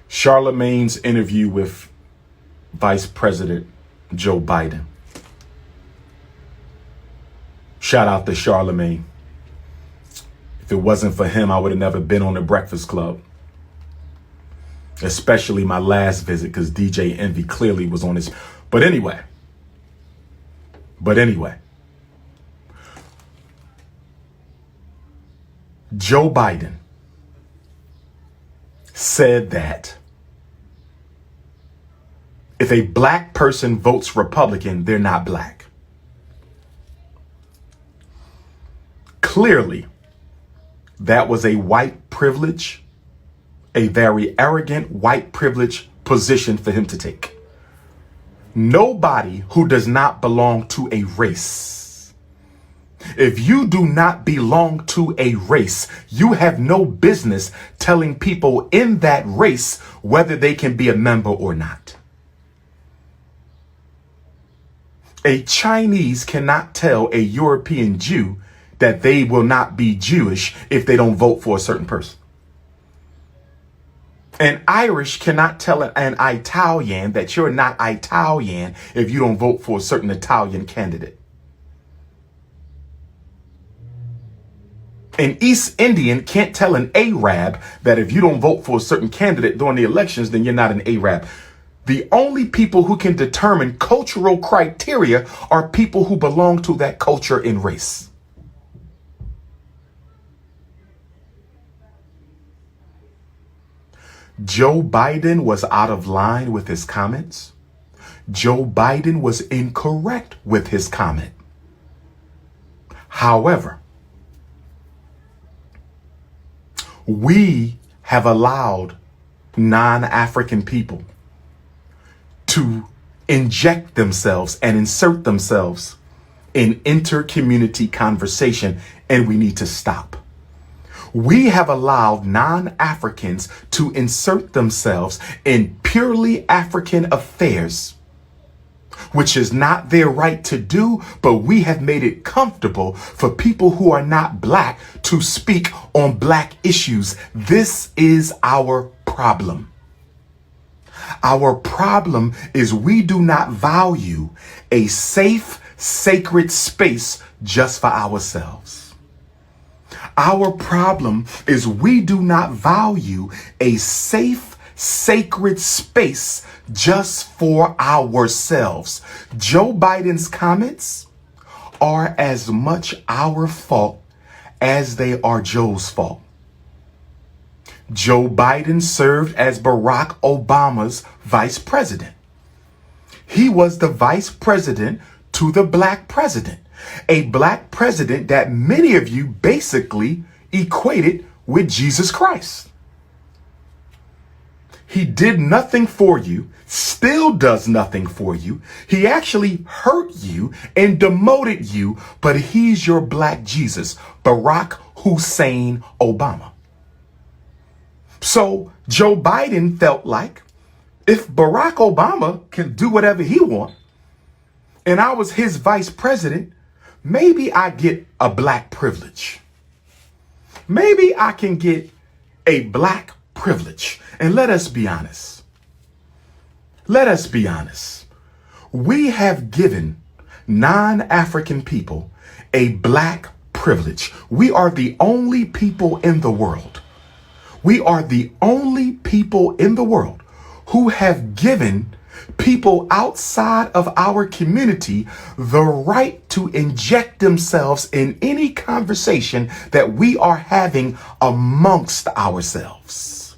Charlemagne's interview with Vice President Joe Biden. Shout out to Charlemagne. If it wasn't for him, I would have never been on the Breakfast Club. Especially my last visit, because DJ Envy clearly was on his. But anyway. Joe Biden said that if a black person votes Republican, they're not black. Clearly, that was a white privilege, a very arrogant white privilege position for him to take. Nobody who does not belong to a race. If you do not belong to a race, you have no business telling people in that race whether they can be a member or not. A Chinese cannot tell a European Jew that they will not be Jewish if they don't vote for a certain person. An Irish cannot tell an Italian that you're not Italian if you don't vote for a certain Italian candidate. An East Indian can't tell an Arab that if you don't vote for a certain candidate during the elections, then you're not an Arab. The only people who can determine cultural criteria are people who belong to that culture and race. Joe Biden was out of line with his comments. Joe Biden was incorrect with his comment. However, we have allowed non-African people to inject themselves and insert themselves in inter-community conversation, and we need to stop. We have allowed non-Africans to insert themselves in purely African affairs, which is not their right to do, but we have made it comfortable for people who are not black to speak on black issues. This is our problem. Our problem is we do not value a safe, sacred space just for ourselves. Our problem is we do not value a safe, sacred space just for ourselves. Joe Biden's comments are as much our fault as they are Joe's fault. Joe Biden served as Barack Obama's vice president. He was the vice president to the black president, a black president that many of you basically equated with Jesus Christ. He did nothing for you, still does nothing for you. He actually hurt you and demoted you, but he's your black Jesus, Barack Hussein Obama. So Joe Biden felt like if Barack Obama can do whatever he wants, and I was his vice president, maybe I get a black privilege. Maybe I can get a black privilege. And let us be honest. Let us be honest. We have given non-African people a black privilege. We are the only people in the world. We are the only people in the world who have given people outside of our community the right to inject themselves in any conversation that we are having amongst ourselves.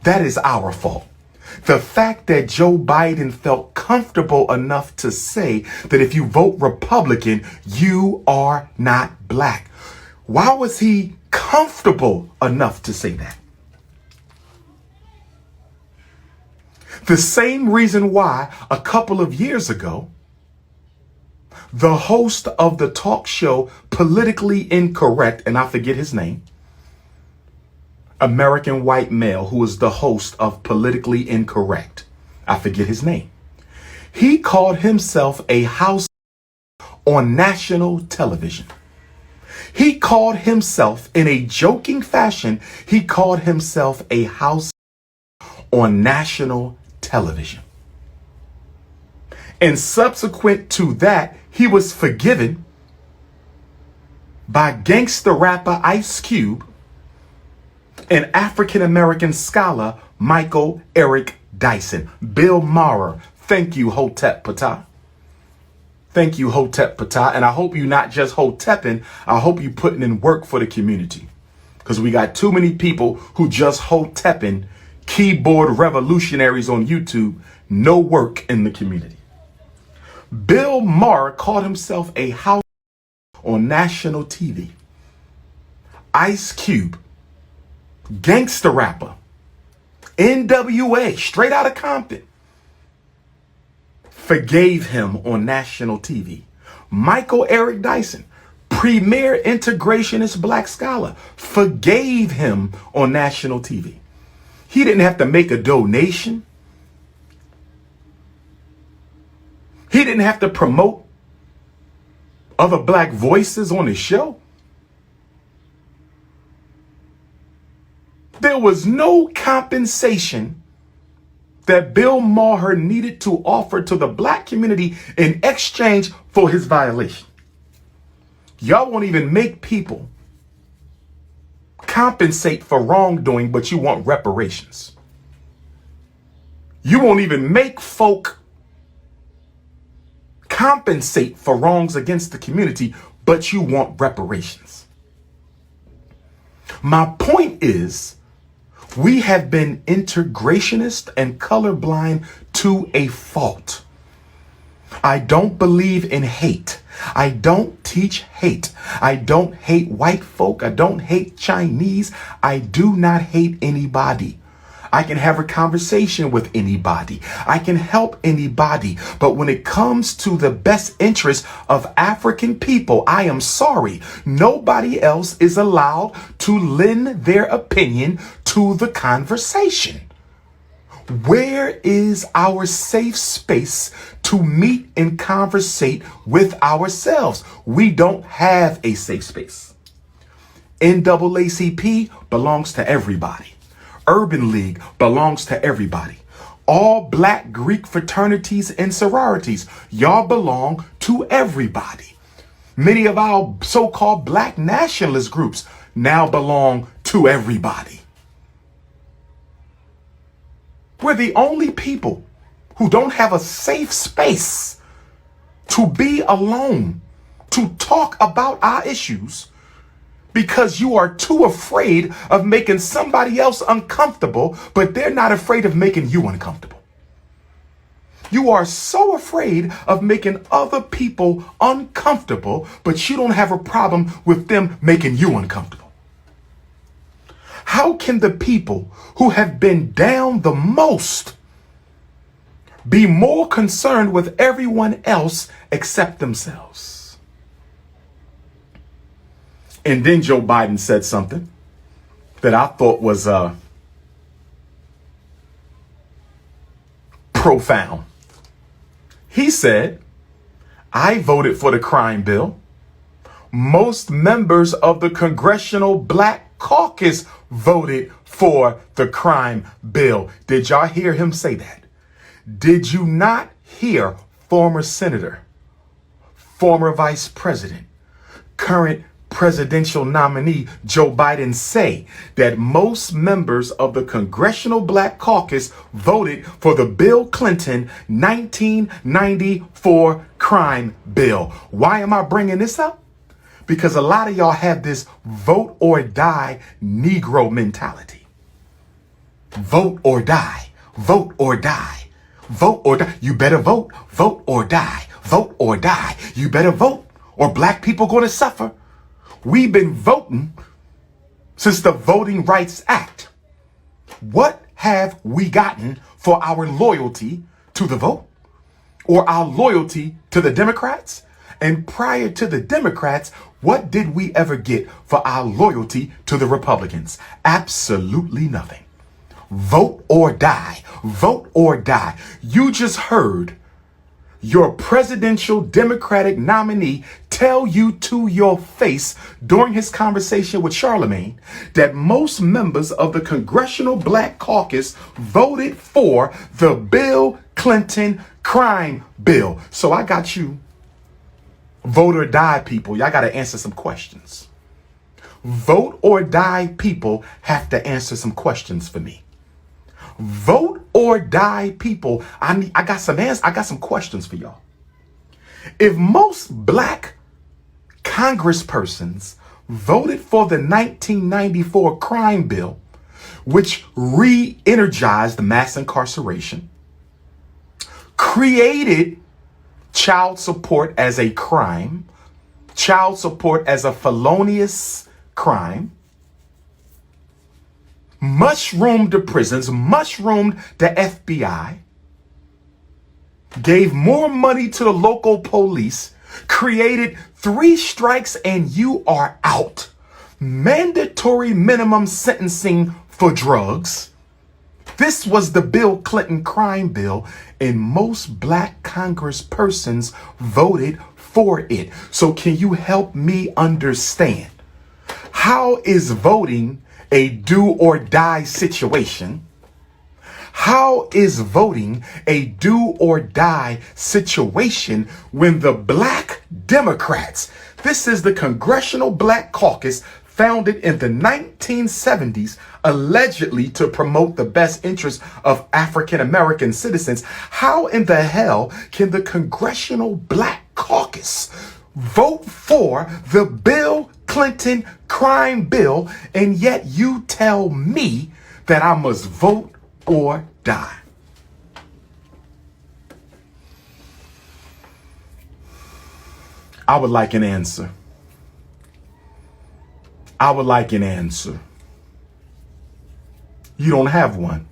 That is our fault. The fact that Joe Biden felt comfortable enough to say that if you vote Republican, you are not black. Why was he comfortable enough to say that? The same reason why a couple of years ago, the host of the talk show Politically Incorrect, and I forget his name, American white male who is the host of Politically Incorrect, I forget his name. He called himself a house on national television. He called himself, in a joking fashion, he called himself a house on national television. And subsequent to that, he was forgiven by gangster rapper Ice Cube and African-American scholar Michael Eric Dyson. Bill Maher, thank you, Hotep-Ptah. Thank you, Hotep-Ptah. And I hope you're not just Hotepping. I hope you're putting in work for the community. Because we got too many people who just Hotepping, keyboard revolutionaries on YouTube, no work in the community. Bill Maher called himself a house on national TV. Ice Cube, gangster rapper, NWA, straight out of Compton, forgave him on national TV. Michael Eric Dyson, premier integrationist black scholar, forgave him on national TV. He didn't have to make a donation. He didn't have to promote other black voices on his show. There was no compensation that Bill Maher needed to offer to the black community in exchange for his violation. Y'all won't even make people compensate for wrongdoing, but you want reparations. You won't even make folk compensate for wrongs against the community, but you want reparations. My point is, we have been integrationist and colorblind to a fault. I don't believe in hate. I don't teach hate. I don't hate white folk. I don't hate Chinese. I do not hate anybody. I can have a conversation with anybody. I can help anybody. But when it comes to the best interest of African people, I am sorry. Nobody else is allowed to lend their opinion to the conversation. Where is our safe space to meet and conversate with ourselves? We don't have a safe space. NAACP belongs to everybody. Urban League belongs to everybody. All black Greek fraternities and sororities, y'all belong to everybody. Many of our so-called black nationalist groups now belong to everybody. We're the only people who don't have a safe space to be alone, to talk about our issues, because you are too afraid of making somebody else uncomfortable, but they're not afraid of making you uncomfortable. You are so afraid of making other people uncomfortable, but you don't have a problem with them making you uncomfortable. How can the people who have been down the most be more concerned with everyone else except themselves? And then Joe Biden said something that I thought was profound. He said, I voted for the crime bill. Most members of the Congressional Black Caucus voted for the crime bill. Did y'all hear him say that? Did you not hear former senator, former vice president, current presidential nominee Joe Biden say that most members of the Congressional Black Caucus voted for the Bill Clinton 1994 crime bill? Why am I bringing this up? Because a lot of y'all have this vote or die Negro mentality. Vote or die, vote or die, vote or die. You better vote, vote or die, vote or die. You better vote or black people going to suffer. We've been voting since the Voting Rights Act. What have we gotten for our loyalty to the vote or our loyalty to the Democrats? And prior to the Democrats, what did we ever get for our loyalty to the Republicans? Absolutely nothing. Vote or die. Vote or die. You just heard your presidential Democratic nominee tell you to your face during his conversation with Charlemagne that most members of the Congressional Black Caucus voted for the Bill Clinton crime bill. So I got you, vote or die people. Y'all got to answer some questions. Vote or die people have to answer some questions for me. Vote or die people. I got some answers. I got some questions for y'all. If most black congresspersons voted for the 1994 crime bill, which re-energized mass incarceration, created child support as a crime, child support as a felonious crime, mushroomed the prisons, mushroomed the FBI, gave more money to the local police, created 3 strikes and you are out, mandatory minimum sentencing for drugs. This was the Bill Clinton crime bill, and most black congresspersons voted for it. So can you help me understand? How is voting a do or die situation? How is voting a do or die situation when the black Democrats, this is the Congressional Black Caucus, founded in the 1970s, allegedly to promote the best interests of African American citizens, how in the hell can the Congressional Black Caucus vote for the Bill Clinton crime bill, and yet you tell me that I must vote or die? I would like an answer. I would like an answer. You don't have one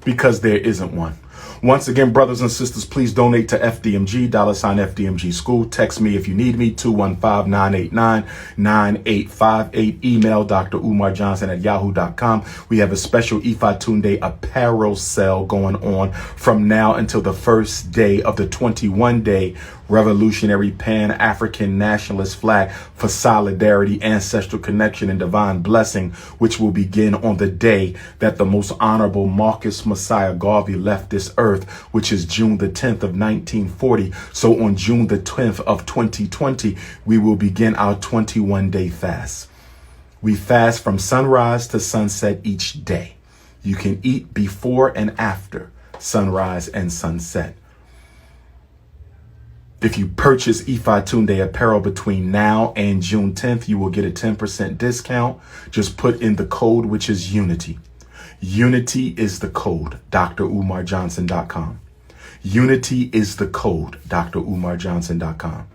because there isn't one. Once again, brothers and sisters, please donate to FDMG, $FDMG School. Text me if you need me, 215-989-9858. Email DrUmarJohnson at yahoo.com. We have a special Ifatunde apparel sale going on from now until the first day of the 21-day revolutionary pan-African nationalist flag for solidarity, ancestral connection, and divine blessing, which will begin on the day that the most honorable Marcus Messiah Garvey left this earth, which is June the 10th of 1940. So on June the 10th of 2020, we will begin our 21-day fast. We fast from sunrise to sunset each day. You can eat before and after sunrise and sunset. If you purchase Ifatunde apparel between now and June 10th, you will get a 10% discount. Just put in the code, which is UNITY. UNITY is the code, DrUmarJohnson.com. UNITY is the code, DrUmarJohnson.com.